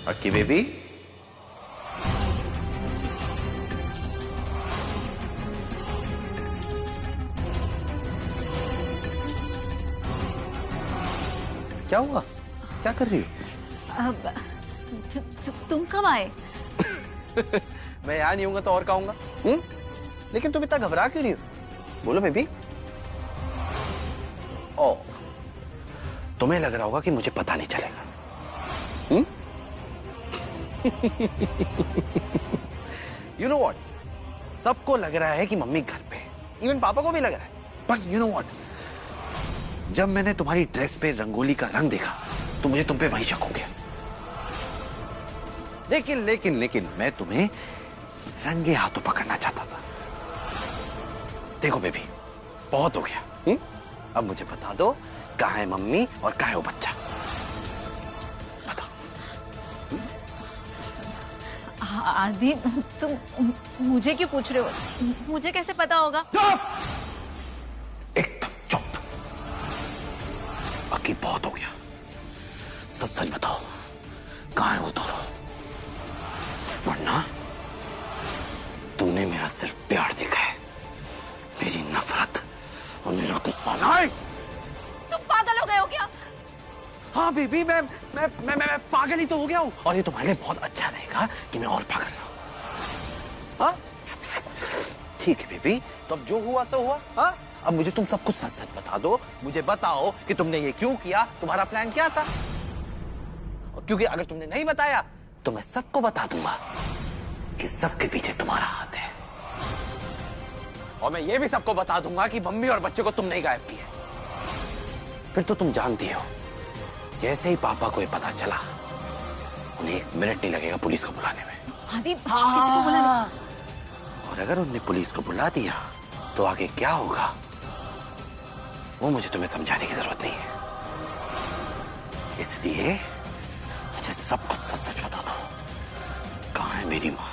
अक्की baby, क्या हुआ? क्या कर रही हो? तुम कब आए? मैं यहाँ नहीं हूंगा तो और कहूंगा। लेकिन तुम इतना घबरा क्यों रही हो? बोलो बेबी। ओ, तुम्हें लग रहा होगा कि मुझे पता नहीं चलेगा। यू नो व्हाट, सबको लग रहा है कि मम्मी घर पे, इवन पापा को भी लग रहा है। बट यू नो व्हाट, जब मैंने तुम्हारी ड्रेस पे रंगोली का रंग देखा तो मुझे तुम पे वही शक हो गया। लेकिन लेकिन लेकिन मैं तुम्हें रंगे हाथों पकड़ना चाहता था। देखो बेबी, बहुत हो गया। अब मुझे बता दो, कहाँ है मम्मी और कहाँ है वो बच्चा? बताओ। आदि, तुम मुझे क्यों पूछ रहे हो? मुझे कैसे पता होगा? चुप! एकदम चुप। बाकी बहुत हो गया। सच सच बताओ, कहाँ है वो दोनों? वरना तुमने मेरा सिर्फ प्यार देखा है, मेरी नफरत और मेरा गुस्सा नहीं। तुम पागल हो गए हो क्या? हाँ बेबी, मैं पागल ही तो हो गया हूँ। और ये तुम्हारे लिए बहुत अच्छा रहेगा कि मैं और पागल ना हूँ। हाँ ठीक है बेबी, तो अब जो हुआ सो हुआ। हाँ, अब मुझे तुम सब कुछ सच सच बता दो। मुझे बताओ कि तुमने ये क्यों किया, तुम्हारा प्लान क्या था? क्योंकि अगर तुमने नहीं बताया तो मैं सबको बता दूंगा कि सबके पीछे तुम्हारा हाथ है। और मैं ये भी सबको बता दूंगा कि मम्मी और बच्चे को तुमने ही गायब किया। फिर तो तुम जानती हो, जैसे ही पापा को ये पता चला, उन्हें 1 मिनट नहीं लगेगा पुलिस को बुलाने में। आदि, किसी को बुलाना। और अगर उन्होंने पुलिस को बुला दिया तो आगे क्या होगा वो मुझे तुम्हें समझाने की जरूरत नहीं है। इसलिए मुझे सब कुछ सच सच बता दो। कहाँ है मेरी माँ?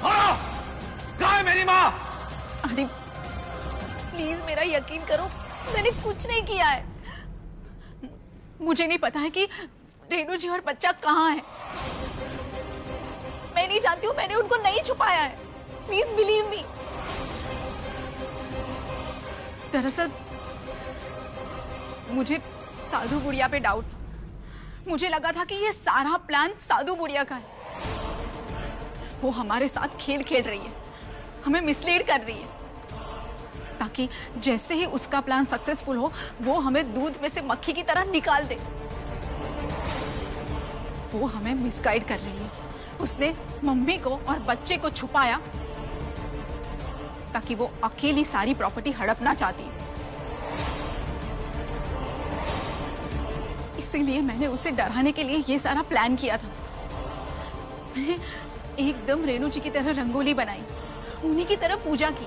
कहाँ है मेरी माँ? आदि, प्लीज मेरा यकीन करो, मैंने कुछ नहीं किया है। मुझे नहीं पता है कि रेणु जी और बच्चा कहाँ है। मैं नहीं जानती हूँ, मैंने उनको नहीं छुपाया है। Please believe me. दरअसल मुझे साधु बुढ़िया पे डाउट था। मुझे लगा था कि ये सारा प्लान साधु बुढ़िया का है। वो हमारे साथ खेल खेल रही है, हमें मिसलीड कर रही है, ताकि जैसे ही उसका प्लान सक्सेसफुल हो वो हमें दूध में से मक्खी की तरह निकाल दे। वो हमें मिसगाइड कर रही है। उसने मम्मी को और बच्चे को छुपाया ताकि वो अकेली सारी प्रॉपर्टी हड़पना चाहती है। इसीलिए मैंने उसे डराने के लिए ये सारा प्लान किया था। मैंने एकदम रेणु जी की तरह रंगोली बनाई, उन्हीं की तरह पूजा की,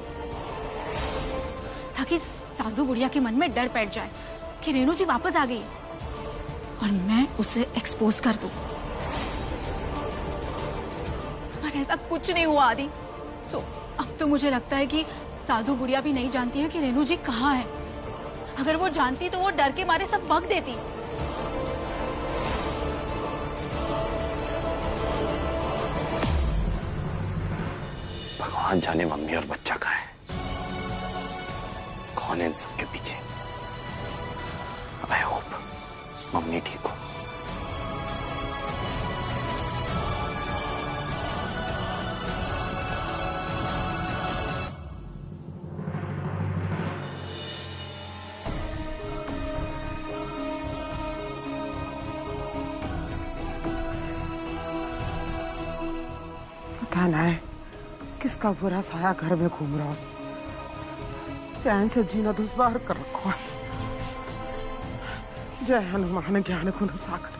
ताकि साधु बुढ़िया के मन में डर बैठ जाए कि रेणु जी वापस आ गई और मैं उसे एक्सपोज कर दूं। पर ऐसा कुछ नहीं हुआ आदि। तो अब तो मुझे लगता है कि साधु बुढ़िया भी नहीं जानती है कि रेणु जी कहाँ है। अगर वो जानती तो वो डर के मारे सब भग देती। भगवान जाने मम्मी और बच्चा कहाँ है, कौन है इन सबके पीछे। आई होप मम्मी ठीक हो। पता नहीं किसका बुरा साया घर में घूम रहा हो, चैन से जीना दुश्वार कर रखो है। जय हनुमान ज्ञान गुण सागर,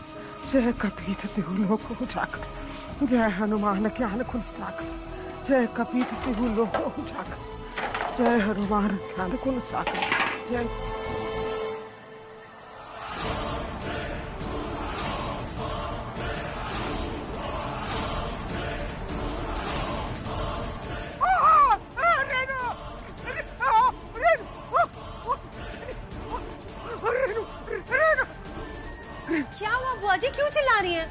जय कपीत तिहु लोक उजागर, जय हनुमान ज्ञान गुण सागर, जय कपीत तिहु लोक उजागर, जय हनुमान ज्ञान गुण सागर, जय। क्या हुआ बुआ जी, क्यों चिल्ला रही हैं?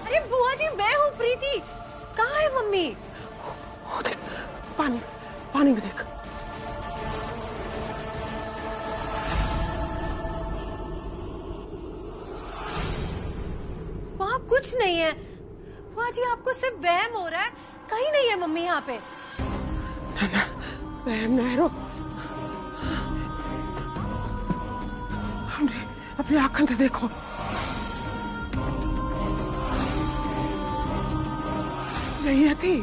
अरे बुआ जी, मैं हूँ प्रीति। कहाँ है मम्मी? ओ देख, पानी पानी में देख। वहाँ कुछ नहीं है। बुआ जी, आपको सिर्फ वहम हो रहा है। कहीं नहीं है मम्मी यहाँ पे। बहन नहरो, हमने अपनी आंखों से देखो। यही थी।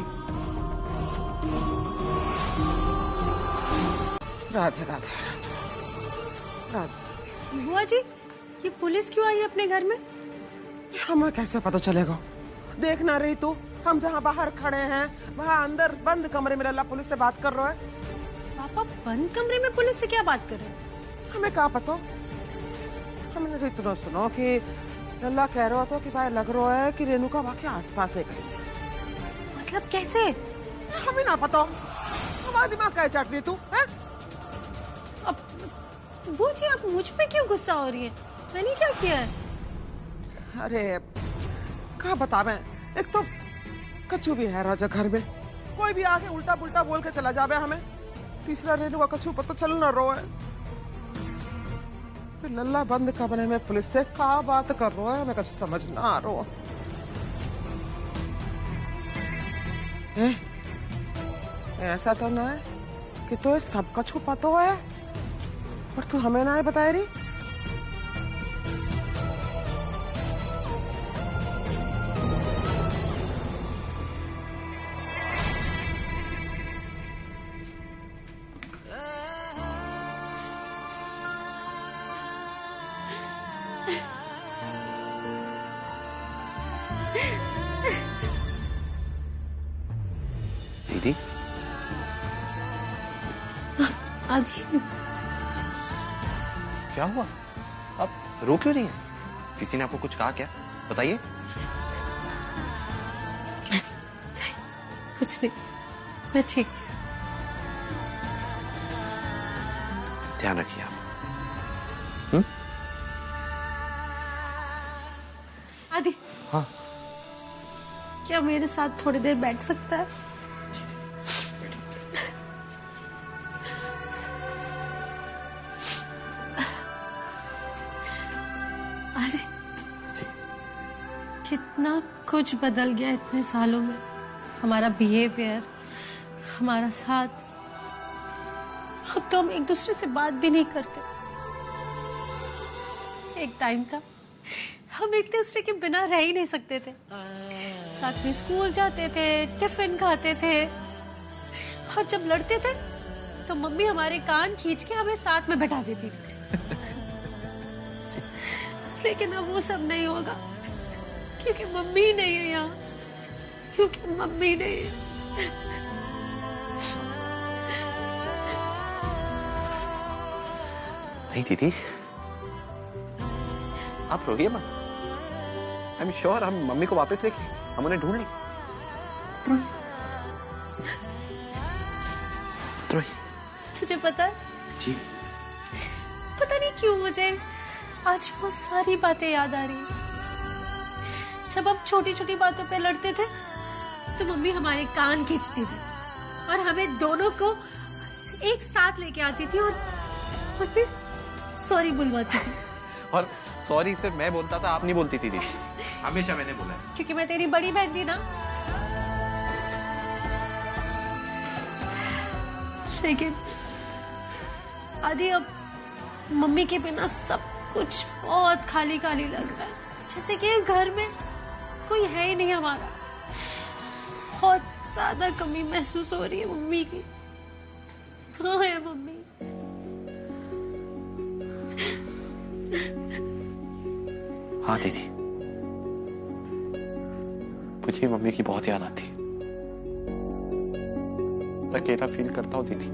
राधे राधे राधे। बुआ जी, ये पुलिस क्यों आई है अपने घर में? हमें कैसे पता चलेगा? देख ना रही तू, हम जहाँ बाहर खड़े हैं वहाँ अंदर बंद कमरे में लल्ला पुलिस से बात कर रहा है। पापा बंद कमरे में पुलिस से क्या बात कर रहे हैं? हमें क्या पता। हमने तो इतना सुना कि लल्ला कह रहा था कि भाई लग रहा है कि रेणुका वहाँ के आसपास है कहीं। मतलब कैसे? हमें ना पता। हमारा दिमाग क्या चाट रही तू है? अब बुआ जी, आप मुझ पे क्यों गुस्सा हो रही है? मैंने क्या किया है? अरे क्या बतावे, एक तो कच्चू भी है राजा घर में, कोई भी आके उल्टा पुल्टा बोल के चला जावे हमें। तीसरा रेणु का कच्चू पता चल ना रो है। फिर लल्ला बंद कमरे में पुलिस से क्या बात कर रहा है, हमें कुछ समझ ना आ रहा। ऐसा तो ना है कि तो सब कच्चू पता है पर तू हमें ना बताए रही। दीदी, आदि, क्या हुआ? आप रो क्यों रही हैं? किसी ने आपको कुछ कहा क्या? बताइए। कुछ नहीं, मैं ठीक। ध्यान रखिए आप। आदि, हाँ, क्या मेरे साथ थोड़ी देर बैठ सकता है? आदि, कितना कुछ बदल गया इतने सालों में। हमारा बिहेवियर, हमारा साथ। अब तो हम एक दूसरे से बात भी नहीं करते। एक टाइम था हम एक दूसरे के बिना रह ही नहीं सकते थे। साथ में स्कूल जाते थे, टिफिन खाते थे, और जब लड़ते थे तो मम्मी हमारे कान खींच के हमें साथ में बैठा देती थी। लेकिन अब वो सब नहीं होगा, क्योंकि मम्मी नहीं है यहाँ, क्योंकि मम्मी नहीं है। नहीं दीदी, आप रोइए मत। आई एम श्योर हम मम्मी को वापस लेके हम उन्हें ढूंढ लेंगे। तुझे पता है? जी। पता नहीं क्यों मुझे आज वो सारी बातें याद आ रही हैं। जब हम छोटी छोटी बातों पे लड़ते थे तो मम्मी हमारे कान खींचती थी और हमें दोनों को एक साथ लेके आती थी और फिर सॉरी बुलवाती थी। और सॉरी सिर्फ मैं बोलता था, आप नहीं बोलती थी दीदी। हमेशा मैंने बोला है। क्योंकि मैं तेरी बड़ी बहन थी ना। लेकिन आदि, अब मम्मी के बिना सब कुछ बहुत खाली खाली लग रहा है, जैसे कि घर में कोई है ही नहीं हमारा। बहुत ज्यादा कमी महसूस हो रही है मम्मी की। कहाँ है मम्मी? हाँ दीदी, मुझे मम्मी की बहुत याद आती है। अकेला फील करता हूँ दीदी,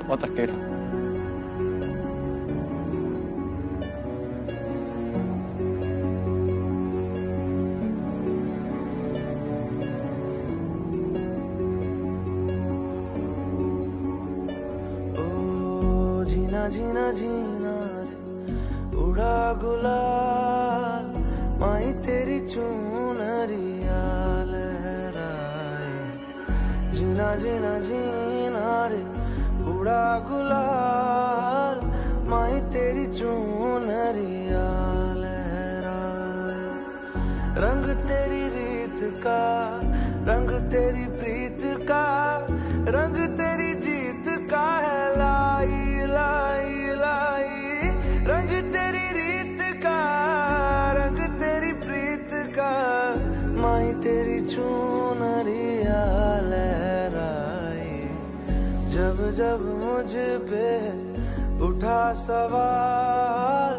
बहुत अकेला। जीना जीना रे उड़ा गुलाल माही तेरी चुनरिया लहराए जीना जीना जीना रे उड़ा गुलाल माही तेरी चुनरिया लहराए रंग तेरी रीत का रंग तेरी प्रीत का रंग तेरी जीत का है लाई लाई लाई रंग तेरी रीत का रंग तेरी प्रीत का माही तेरी चुनरिया लहराए जब जब मुझ पे उठा सवाल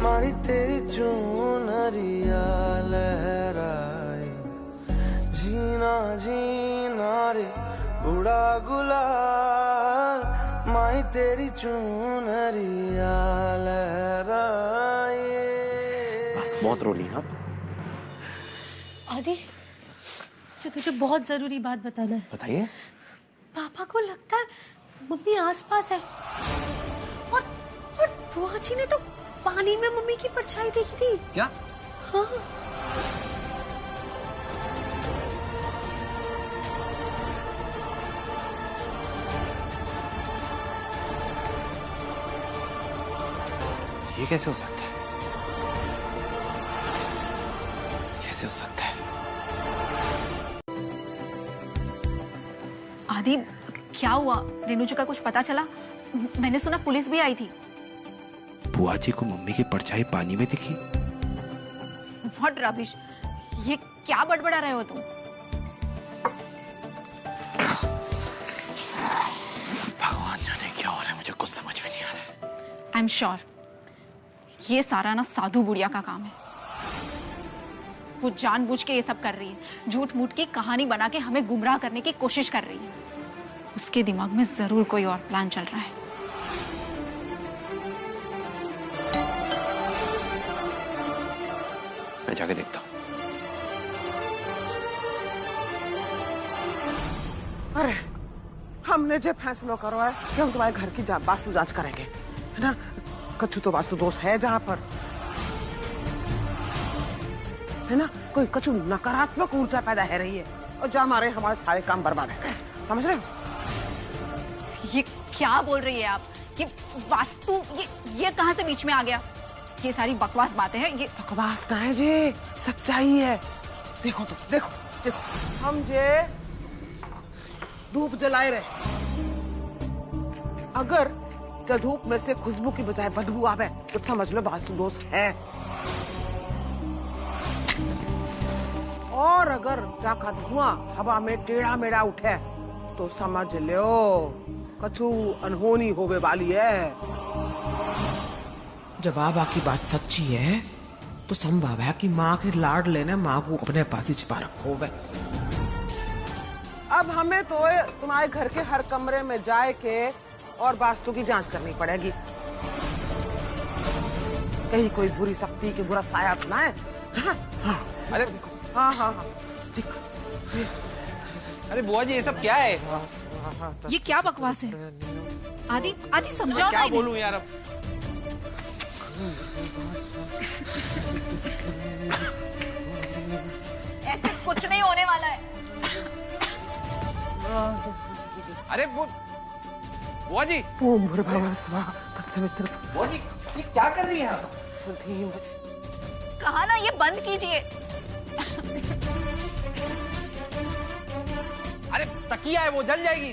माही तेरी चुनरिया लहराए जीना जीना रे उड़ा गुलाल माही तेरी चुनरिया लहराए। बस बहुत रोली ना। आदि मुझे तुझे बहुत जरूरी बात बताना है। बताइए। पापा को लगता है मम्मी आसपास है और बुआ जी ने तो पानी में मम्मी की परछाई देखी थी। क्या? हाँ। ये कैसे हो सकता है? कैसे हो सकता है? आदि क्या हुआ? रेणुजी का कुछ पता चला? मैंने सुना पुलिस भी आई थी। बुआ जी को मम्मी की परछाई पानी में दिखी? व्हाट रबिश, ये क्या बड़बड़ा रहे हो तुम? भगवान जाने क्या हो रहा है, मुझे कुछ समझ में नहीं आ रहा है। आई एम श्योर ये सारा ना साधु बुढ़िया का काम है। वो जानबूझ के ये सब कर रही है, झूठ मूठ की कहानी बना के हमें गुमराह करने की कोशिश कर रही है। उसके दिमाग में जरूर कोई और प्लान चल रहा है। मैं जाके देखता हूँ। अरे हमने जो फैसला करो है कि हम तुम्हारे घर की वास्तु जांच करेंगे, है ना? कछु तो वास्तु दोष है जहाँ पर, है ना? कोई कछु नकारात्मक ऊर्जा पैदा हो रही है और जहाँ हमारे सारे काम बर्बाद है। समझ रहे हो? ये क्या बोल रही है आप? ये वास्तु ये कहाँ से बीच में आ गया? ये सारी बकवास बातें हैं। ये बकवास ना है जी, सच्चाई है। देखो तो देखो देखो, हम जे धूप जलाए रहे, अगर धूप में से खुशबू की बजाय बदबू आवे तो समझ लो वास्तु दोष है। और अगर जाका धुआं हवा में टेढ़ा मेढ़ा उठे तो समझ लो कछु अनहोनी होवे वाली है। जब बाबा की बात सच्ची है तो संभव है कि माँ के लाड लेने माँ को अपने पास ही छिपा रखो होवे। अब हमें तो तुम्हारे घर के हर कमरे में जाए के और वास्तु की जांच करनी पड़ेगी, कहीं कोई बुरी शक्ति की बुरा साया तो ना है। हाँ, हाँ, अरे हाँ हाँ हाँ, अरे बुआ जी ये सब क्या है? ये क्या बकवास है? आदि आदि समझाओ। क्या बोलूं यार अब? ऐसे कुछ नहीं होने वाला है। अरे बुआ जी। ओम भूर्भुवः स्वः तत्सवितुर्। बुआ जी ये क्या कर रही हैं आप? सुधीम। कहा ना ये बंद कीजिए। अरे तकिया है वो जल जाएगी।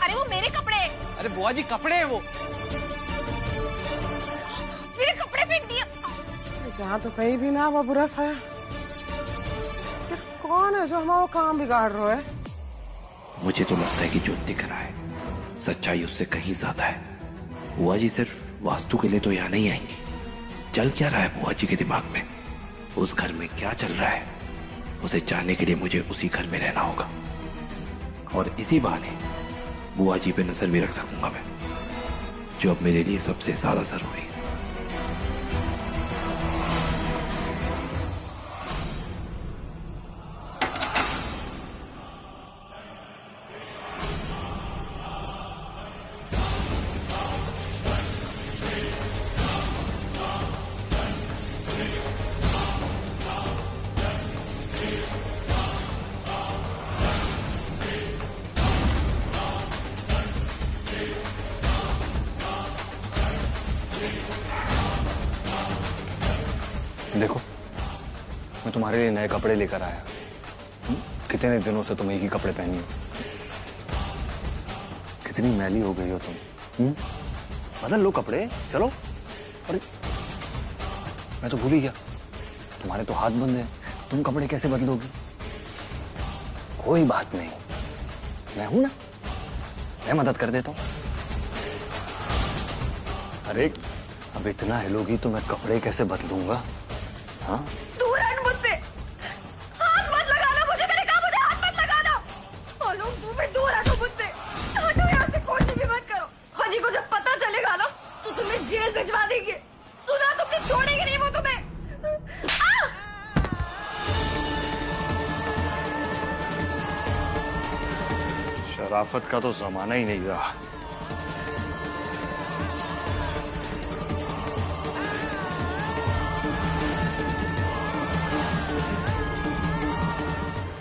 अरे वो मेरे कपड़े। अरे बुआ जी कपड़े हैं वो। मेरे कपड़े फेंक दिए। जहाँ तो कहीं भी ना वो बुरा साया। कौन है जो हमारा काम बिगाड़ रहा है? मुझे तो लगता है कि जो दिख रहा है सच्चाई उससे कहीं ज्यादा है। बुआ जी सिर्फ वास्तु के लिए तो यहाँ नहीं आएंगी। चल क्या रहा है बुआ जी के दिमाग में, उस घर में क्या चल रहा है, उसे जानने के लिए मुझे उसी घर में रहना होगा और इसी बहाने बुआ जी पे नजर भी रख सकूंगा मैं, जो अब मेरे लिए सबसे ज्यादा जरूरी है। देखो, मैं तुम्हारे लिए नए कपड़े लेकर आया। कितने दिनों से तुम एक ही कपड़े पहनी हो। कितनी मैली हो गई हो तुम। बदल लो कपड़े, चलो। अरे मैं तो भूल ही गया, तुम्हारे तो हाथ बंद हैं, तुम कपड़े कैसे बदलोगी? कोई बात नहीं, मैं हूं ना, मैं मदद कर देता हूं। अरे अब इतना हिलोगी तो मैं कपड़े कैसे बदलूंगा? हाँ, दूर हट मुझसे, हाथ मत लगाना मुझे, मैंने कहा मुझे हाथ मत लगाना। और लोग दूर हटो मुझसे, हटो यहाँ से, कोशिश भी मत करो। हाजी को जब पता चलेगा ना तो तुम्हें जेल भिजवा देंगे। सुना, तुमने छोड़ेंगे नहीं वो तुम्हें। शराफत का तो जमाना ही नहीं रहा।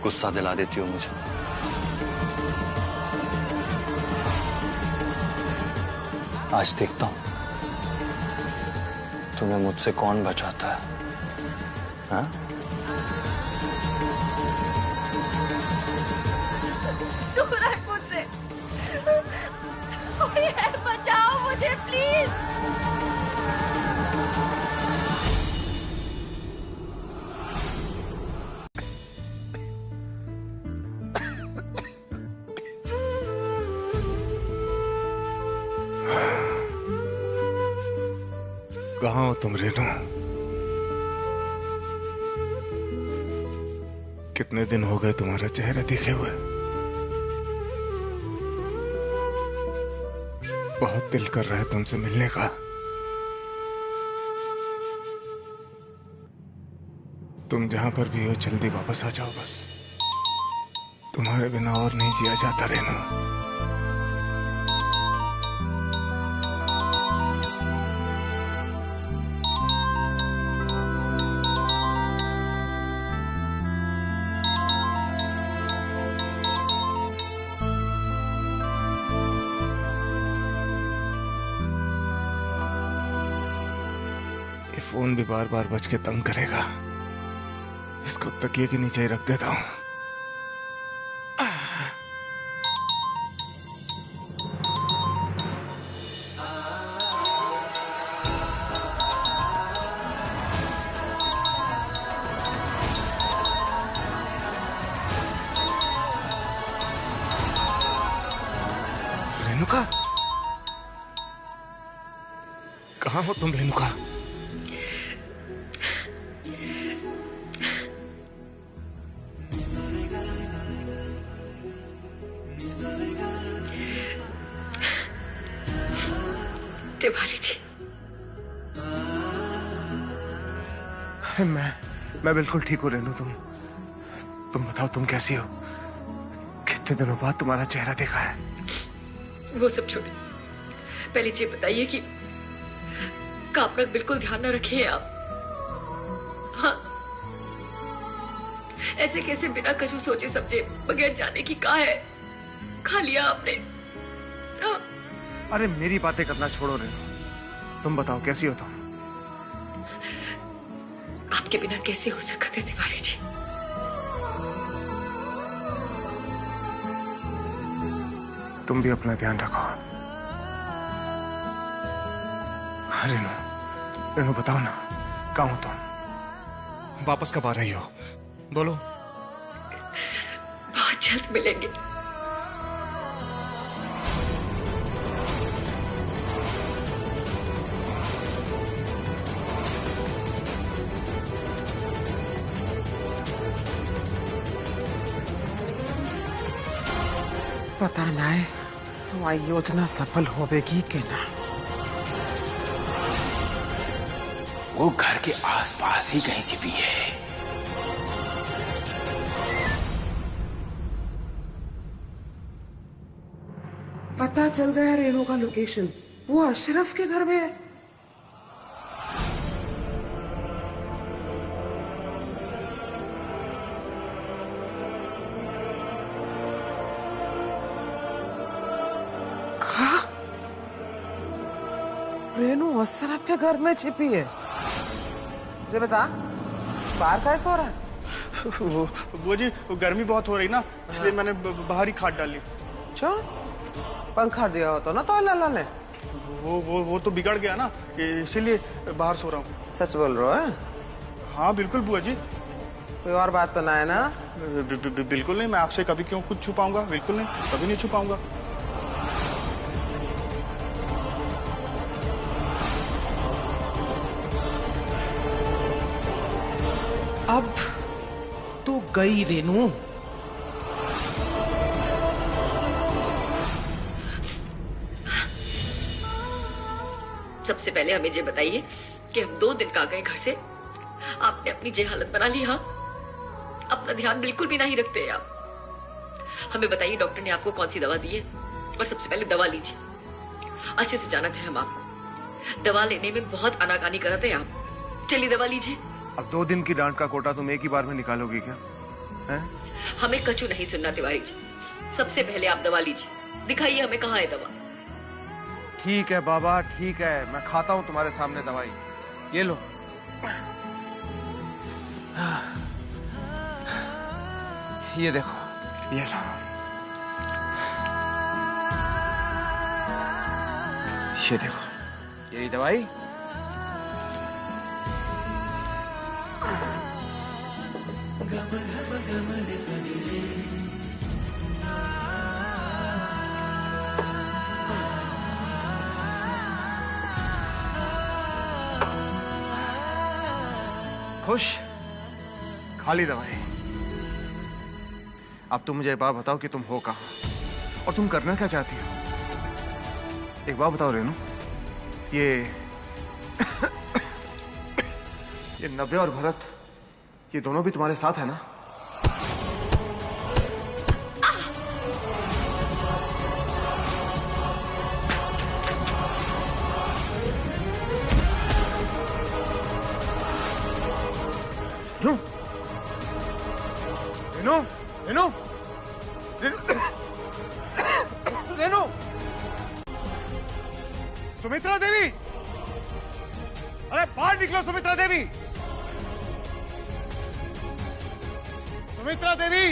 गुस्सा दिला देती हो मुझे। आज देखता हूं तुम्हें मुझसे कौन बचाता है। हाँ? दूर हट मुझसे, कोई है, बचाओ मुझे प्लीज। कहाँ हो तुम रेनू? कितने दिन हो गए तुम्हारा चेहरा देखे हुए। बहुत दिल कर रहा है तुमसे मिलने का। तुम जहां पर भी हो जल्दी वापस आ जाओ बस। तुम्हारे बिना और नहीं जिया जाता रेनू। फोन भी बार बार बज के तंग करेगा। इसको तकिए के नीचे ही रख देता हूं। रेणुका, कहाँ हो तुम रेणुका? तिवारी जी, मैं बिल्कुल ठीक हूँ रेनू। तुम बताओ, तुम कैसी हो? कितने दिनों बाद तुम्हारा चेहरा देखा है। वो सब छोड़िए, पहले ये बताइए कि अपना बिल्कुल ध्यान न रखे आप। हाँ, ऐसे कैसे बिना कछु सोचे समझे बगैर जाने की कहा है खा लिया आपने? हाँ। अरे मेरी बातें करना छोड़ो रेनू, तुम बताओ कैसी हो तुम? आपके बिना कैसे हो सकते तिवारी जी? तुम भी अपना ध्यान रखो। रेनू बताओ ना, कहाँ हो तुम? वापस कब आ रही हो? बोलो। बहुत जल्द मिलेंगे। पता नहीं वह योजना सफल होगी कि ना। वो घर के आसपास ही कहीं से भी है। पता चल गया रेनू का लोकेशन, वो अशरफ के घर में है। रेनू मौसर आपके घर में छिपी है? मुझे बता, बाहर कैसे हो रहा है? वो जी गर्मी बहुत हो रही ना, इसलिए मैंने बाहर ही खाट डाली। क्यों? पंखा दिया हो तो ना तो लल्ला ने? वो तो बिगड़ गया ना, इसीलिए बाहर सो रहा हूँ। सच बोल रहे हो? हाँ बिल्कुल बुआ जी। कोई और बात तो ना है ना? बिल्कुल नहीं, मैं आपसे कभी क्यों कुछ छुपाऊंगा? बिल्कुल नहीं, कभी नहीं छुपाऊंगा। अब तो गई रेनू। सबसे पहले हमें ये बताइए कि हम 2 दिन का गए घर से, आपने अपनी ये हालत बना ली। हाँ, अपना ध्यान बिल्कुल भी नहीं रखते आप। हमें बताइए डॉक्टर ने आपको कौन सी दवा दी है, और सबसे पहले दवा लीजिए। अच्छे से जानते हैं हम आपको, दवा लेने में बहुत आनाकानी करते हैं आप। चलिए दवा लीजिए। अब 2 दिन की डांट का कोटा तुम एक ही बार में निकालोगी क्या? हैं? हमें कचू नहीं सुनना तिवारी जी, सबसे पहले आप दवा लीजिए। दिखाइए हमें कहाँ है दवा। ठीक है बाबा, ठीक है, मैं खाता हूँ तुम्हारे सामने दवाई। ये लो। ये देखो, ये लो। ये देखो, यही दवाई। खुश? खाली दवाई। अब तुम मुझे एक बात बताओ कि तुम हो कहाँ और तुम करना क्या चाहती हो? एक बात बताओ रेनू, ये नव्या और भरत, ये दोनों भी तुम्हारे साथ है ना? रेनू, रेनू, रेनू, रेनू, सुमित्रा देवी, अरे बाहर निकलो सुमित्रा देवी, सुमित्रा देवी।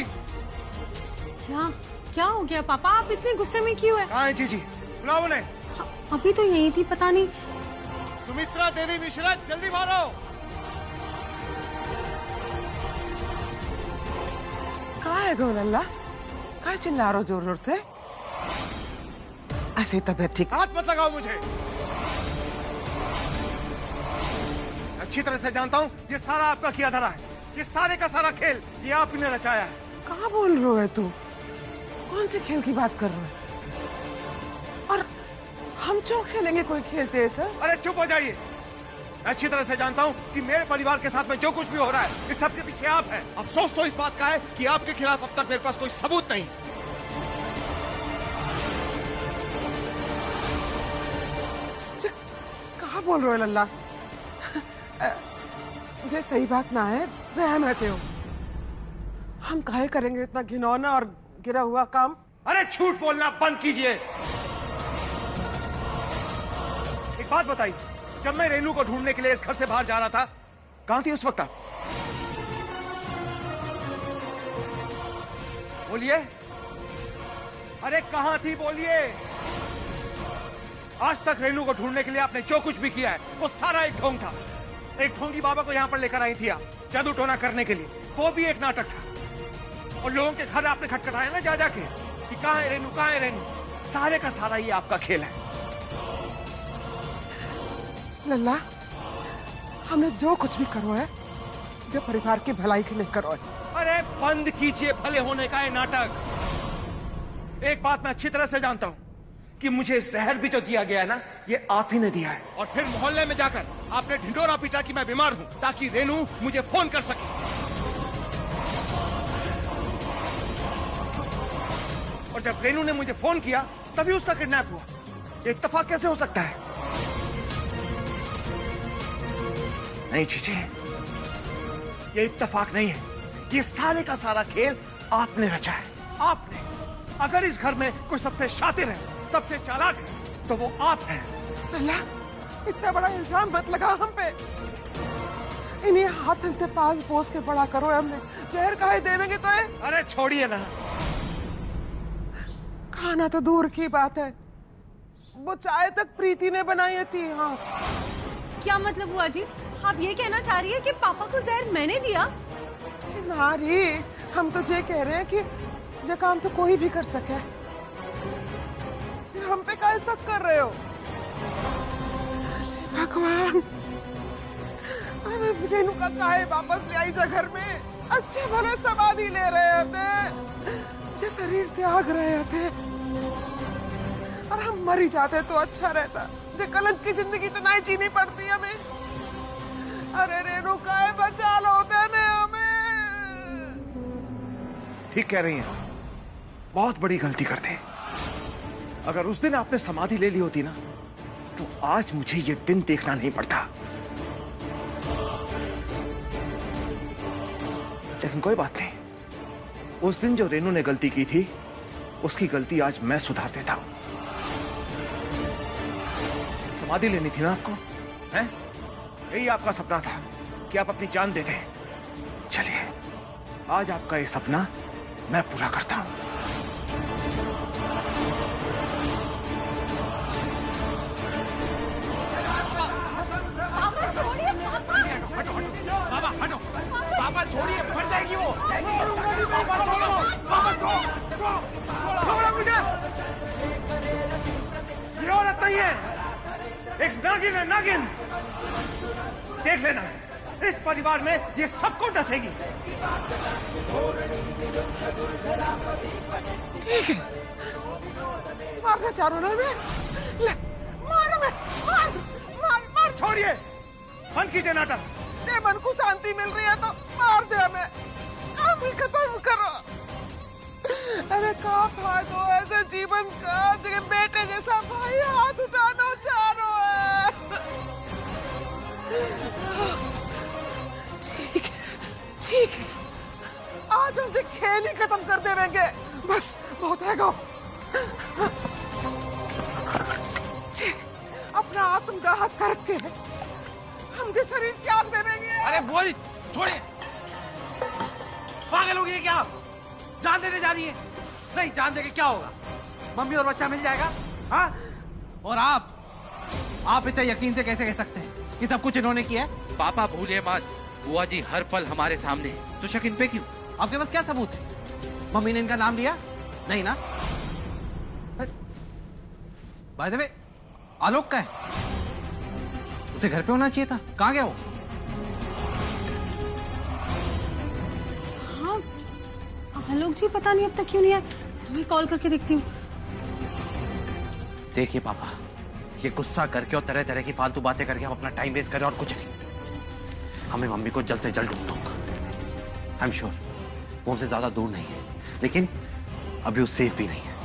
क्या क्या हो गया पापा? आप इतने गुस्से में क्यों है? कहाँ है जीजी? बुलाओ उन्हें। अभी तो यही थी, पता नहीं। सुमित्रा देवी मिश्रा, जल्दी बाहर आओ। कहाँ है गो लल्ला? कहाँ चिल्ला रहे हो जोर जोर से? ऐसे तबीयत ठीक? हाथ मत लगाओ मुझे। अच्छी तरह से जानता हूँ ये सारा आपका किया धरा है, ये सारे का सारा खेल ये आपने रचाया है। कहाँ बोल रहे हो तू? कौन से खेल की बात कर रहे हो? और हम क्यों खेलेंगे कोई खेलते हैं सर? अरे चुप हो जाइए। अच्छी तरह से जानता हूँ कि मेरे परिवार के साथ में जो कुछ भी हो रहा है, इस सब के पीछे आप हैं। अफसोस तो इस बात का है कि आपके खिलाफ अब तक मेरे पास कोई सबूत नहीं। कहाँ बोल रहे हो लल्ला? मुझे सही बात ना है, वहम रहते हो। हम काहे करेंगे इतना घिनौना और गिरा हुआ काम? अरे झूठ बोलना बंद कीजिए। एक बात बताइए, जब मैं रेनू को ढूंढने के लिए इस घर से बाहर जा रहा था, कहां थी उस वक्त आप? बोलिए, अरे कहां थी बोलिए। आज तक रेनू को ढूंढने के लिए आपने जो कुछ भी किया है वो सारा एक ढोंग था। एक ढोंगी बाबा को यहां पर लेकर आई थी आप जादू टोना करने के लिए, वो भी एक नाटक था। और लोगों के घर आपने खटखटाया ना जा जाके कि कहां है रेनू, कहां है रेनू। सारे का सारा ये आपका खेल है। लल्ला, हमने जो कुछ भी करो है, जो परिवार की भलाई के लिए करो है। अरे बंद कीजिए भले होने का ये नाटक। एक बात मैं अच्छी तरह से जानता हूं कि मुझे जहर भी जो दिया गया है ना, ये आप ही ने दिया है। और फिर मोहल्ले में जाकर आपने ढिंढोरा पीटा कि मैं बीमार हूं, ताकि रेनू मुझे फोन कर सके। और जब रेनू ने मुझे फोन किया तभी उसका किडनैप हुआ। ये इत्तेफाक कैसे हो सकता है? नहीं चीचे, ये इत्तेफाक नहीं है। ये सारे का सारा खेल आपने रचा है, आपने। अगर इस घर में कोई सबसे शातिर है, सबसे चालाक है, तो वो आप हैं। लल्ला, इतना बड़ा इल्जाम मत लगा हम पे। इन्हीं हाथन से पास पोस के बड़ा करो हमने, जहर काहे देवेंगे तो है? अरे छोड़िए ना। खाना तो दूर की बात है, वो चाय तक प्रीति ने बनाई थी। हाँ, क्या मतलब बुआ जी, आप ये कहना चाह रही है कि पापा को जहर मैंने दिया? नारी, हम तो ये कह रहे हैं कि ये काम तो कोई भी कर सके, फिर हम पे काहे शक कर रहे हो? भगवान, अरे रेणुका काहे वापस ले आई घर में? अच्छे भले समाधि ले रहे थे, ये शरीर त्याग रहे थे, और हम मर ही जाते तो अच्छा रहता। ये कलंक की जिंदगी तो नहीं जीनी पड़ती हमें। अरे रेणुका बचा लो देने हमें। ठीक कह रही हैं, बहुत बड़ी गलती करते हैं। अगर उस दिन आपने समाधि ले ली होती ना, तो आज मुझे ये दिन देखना नहीं पड़ता। लेकिन कोई बात नहीं, उस दिन जो रेनू ने गलती की थी, उसकी गलती आज मैं सुधार देता हूं। समाधि लेनी थी ना आपको, हैं? यही आपका सपना था कि आप अपनी जान दे दें। चलिए, आज आपका ये सपना मैं पूरा करता हूं। बाबा हटो, बाबा छोड़िए, फट जाएगी वो। बाबा छोड़ो, बाबा छोड़ो मुझे। ये औरत नहीं है, एक नागिन है, नागिन। देख लेना, इस परिवार में ये सबको डसेगी। ठीक है, मारना चारों ने मैं, ले मार मैं, मार मार मार। छोड़िए, बंद कीजिए नाटक। ने मन को शांति मिल रही है तो मार दे हमें, काम ही खत्म करो। अरे का फायदा ऐसे जीवन का जगह बेटे जैसा भाई हाथ उठाना चाह रहा है। ठीक है, ठीक है, आज हमसे खेल ही खत्म कर देंगे, बस बहुत है गो। अपना आत्मदाह करके हमके शरीर त्याग दे देंगे। अरे बोल, छोड़िए, पागल हो गई है क्या? जान देने जा रही है? नहीं, जान देके क्या होगा? मम्मी और बच्चा मिल जाएगा। हाँ, और आप इतना यकीन से कैसे कह सकते हैं कि सब कुछ इन्होंने किया है? पापा भूलिए मत, बुआ जी हर पल हमारे सामने है, तो शक इन पे क्यों? आपके पास क्या सबूत है? मम्मी ने इनका नाम लिया? नहीं ना? बाय द वे, आलोक का है, उसे घर पे होना चाहिए था, कहाँ गया वो? हाँ, आलोक जी पता नहीं अब तक क्यों नहीं आए, मैं कॉल करके देखती हूँ। देखिए पापा, ये गुस्सा करके और तरह तरह की फालतू बातें करके हम अपना टाइम वेस्ट करें और कुछ नहीं। हमें मम्मी को जल्द से जल्द ढूंढना होगा। आई एम श्योर वो हमसे ज्यादा दूर नहीं है, लेकिन अभी वो सेफ भी नहीं है।